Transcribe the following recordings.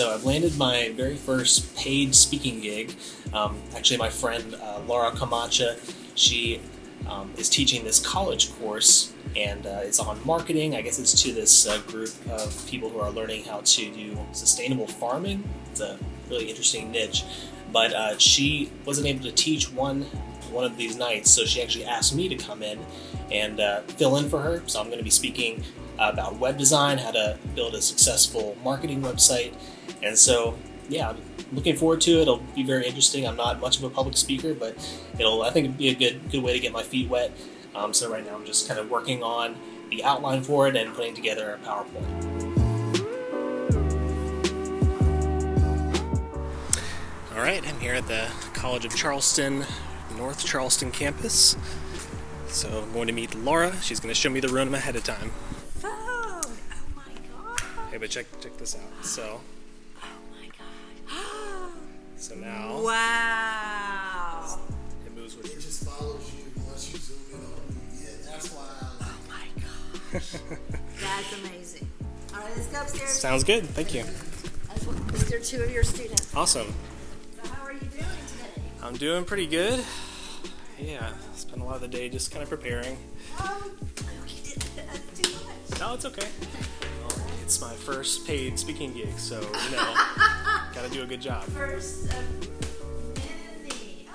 So I've landed my very first paid speaking gig. Actually, my friend Laura Camacha, she is teaching this college course, and it's on marketing. I guess it's to this group of people who are learning how to do sustainable farming. It's a really interesting niche, but she wasn't able to teach one of these nights, so she actually asked me to come in and fill in for her. So I'm going to be speaking about web design, how to build a successful marketing website, and so yeah, I'm looking forward to it. It'll be very interesting. I'm not much of a public speaker, but I think it'll be a good way to get my feet wet. So right now I'm just kind of working on the outline for it and putting together a PowerPoint. All right, I'm here at the College of Charleston, North Charleston campus. So I'm going to meet Laura. She's going to show me the room ahead of time. Oh my God. Hey, but check this out. So. So now, wow! It moves with you. It just follows you once you zoom in on you. Yeah, that's why I like Oh my gosh, that's amazing. All right, let's go upstairs. Sounds good. Thank you. These are two of your students. Awesome. So how are you doing today? I'm doing pretty good. Yeah, spent a lot of the day just kind of preparing. That's too much. No, it's okay. Well, it's my first paid speaking gig, so gotta do a good job. First of many.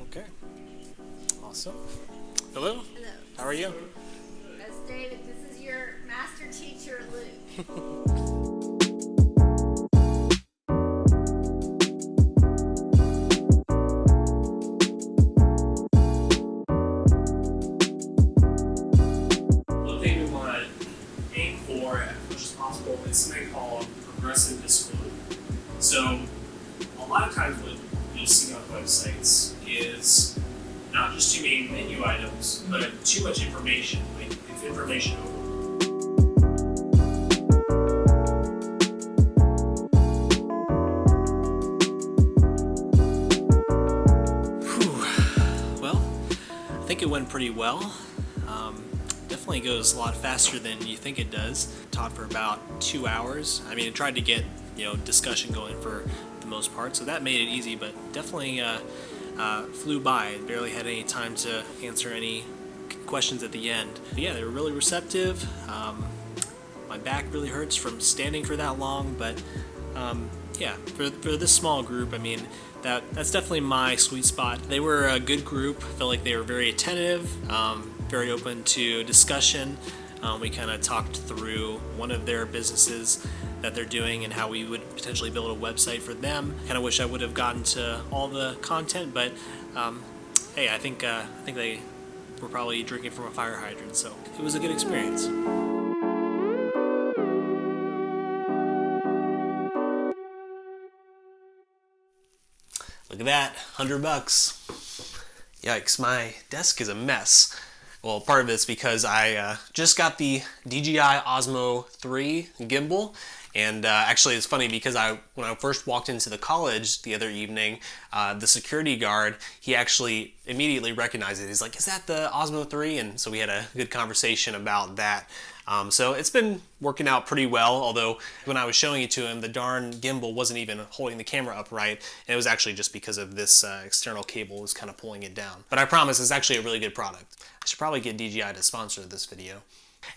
Okay. Awesome. Hello. Hello. How are you? That's David. This is your master teacher, Luke. Is something called progressive disclosure. So a lot of times what you'll see on websites is not just too many menu items, but too much information. Like it's information overload. Well, I think it went pretty well. Definitely goes a lot faster than you think it does. Taught for about 2 hours. I mean, I tried to get discussion going for the most part, so that made it easy. But definitely flew by. Barely had any time to answer any questions at the end. But yeah, they were really receptive. My back really hurts from standing for that long, but yeah, for this small group, I mean, that's definitely my sweet spot. They were a good group. Felt like they were very attentive. Very open to discussion. We kind of talked through one of their businesses that they're doing and how we would potentially build a website for them. Kind of wish I would have gotten to all the content, but hey, I think they were probably drinking from a fire hydrant, so it was a good experience. Look at that, $100. Yikes, my desk is a mess. Well, part of it's because I just got the DJI Osmo 3 gimbal, and actually it's funny because when I first walked into the college the other evening, the security guard, he actually immediately recognized it. He's like, "Is that the Osmo 3?" And so we had a good conversation about that. So it's been working out pretty well, although when I was showing it to him, the darn gimbal wasn't even holding the camera upright, and it was actually just because of this external cable was kind of pulling it down. But I promise it's actually a really good product. I should probably get DJI to sponsor this video.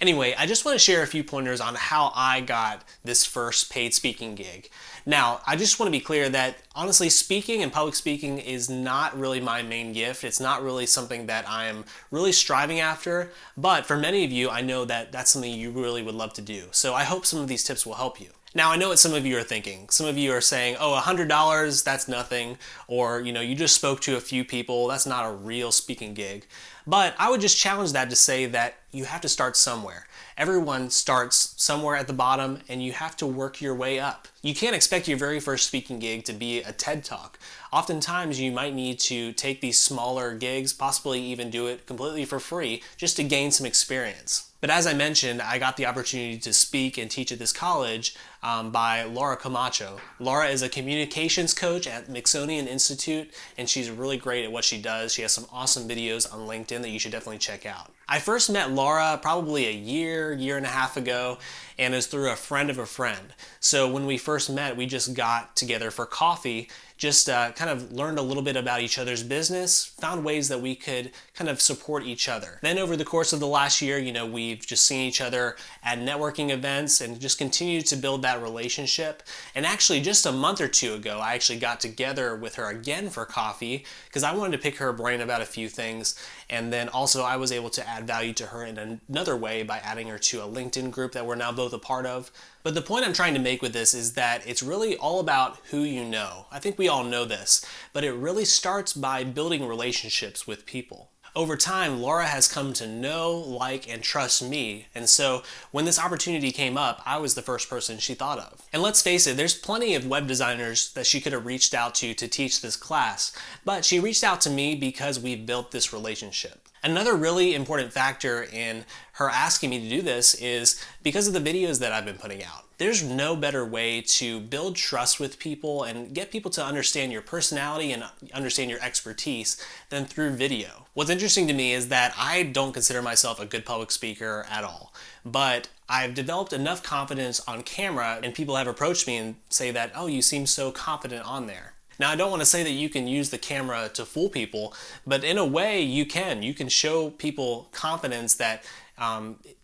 Anyway, I just want to share a few pointers on how I got this first paid speaking gig. Now, I just want to be clear that honestly, speaking and public speaking is not really my main gift. It's not really something that I'm really striving after, but for many of you, I know that that's something you really would love to do. So I hope some of these tips will help you. Now, I know what some of you are thinking. Some of you are saying, oh, $100, that's nothing. Or, you just spoke to a few people. That's not a real speaking gig. But I would just challenge that to say that you have to start somewhere. Everyone starts somewhere at the bottom, and you have to work your way up. You can't expect your very first speaking gig to be a TED Talk. Oftentimes, you might need to take these smaller gigs, possibly even do it completely for free, just to gain some experience. But as I mentioned, I got the opportunity to speak and teach at this college by Laura Camacho. Laura is a communications coach at Smithsonian Institute, and she's really great at what she does. She has some awesome videos on LinkedIn that you should definitely check out. I first met Laura probably a year and a half ago, and it was through a friend of a friend. So when we first met, we just got together for coffee, just kind of learned a little bit about each other's business, found ways that we could kind of support each other. Then over the course of the last year, we've just seen each other at networking events and just continued to build that relationship. And actually just a month or two ago, I actually got together with her again for coffee because I wanted to pick her brain about a few things. And then also I was able to add value to her in another way by adding her to a LinkedIn group that we're now both a part of. But the point I'm trying to make with this is that it's really all about who you know. I think we all know this, but it really starts by building relationships with people. Over time, Laura has come to know, like, and trust me, and so when this opportunity came up, I was the first person she thought of. And let's face it, there's plenty of web designers that she could have reached out to teach this class, but she reached out to me because we built this relationship. Another really important factor in her asking me to do this is because of the videos that I've been putting out. There's no better way to build trust with people and get people to understand your personality and understand your expertise than through video. What's interesting to me is that I don't consider myself a good public speaker at all, but I've developed enough confidence on camera and people have approached me and say that, oh, you seem so confident on there. Now, I don't want to say that you can use the camera to fool people, but in a way you can. You can show people confidence that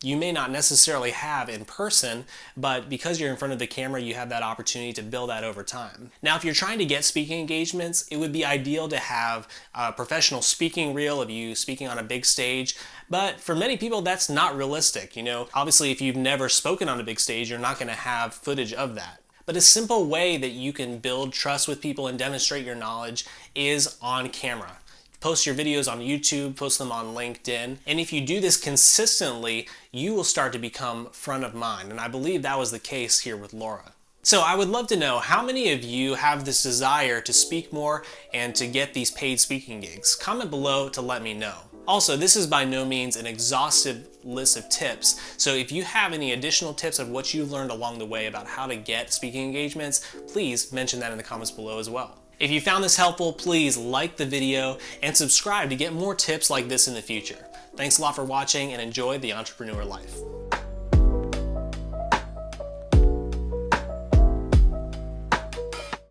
you may not necessarily have in person, but because you're in front of the camera, you have that opportunity to build that over time. Now, if you're trying to get speaking engagements, it would be ideal to have a professional speaking reel of you speaking on a big stage, but for many people, that's not realistic. Obviously, if you've never spoken on a big stage, you're not going to have footage of that. But a simple way that you can build trust with people and demonstrate your knowledge is on camera. Post your videos on YouTube, post them on LinkedIn, and if you do this consistently, you will start to become front of mind, and I believe that was the case here with Laura. So I would love to know how many of you have this desire to speak more and to get these paid speaking gigs. Comment below to let me know. Also, this is by no means an exhaustive list of tips, so if you have any additional tips of what you've learned along the way about how to get speaking engagements, please mention that in the comments below as well. If you found this helpful, please like the video and subscribe to get more tips like this in the future. Thanks a lot for watching and enjoy the entrepreneur life.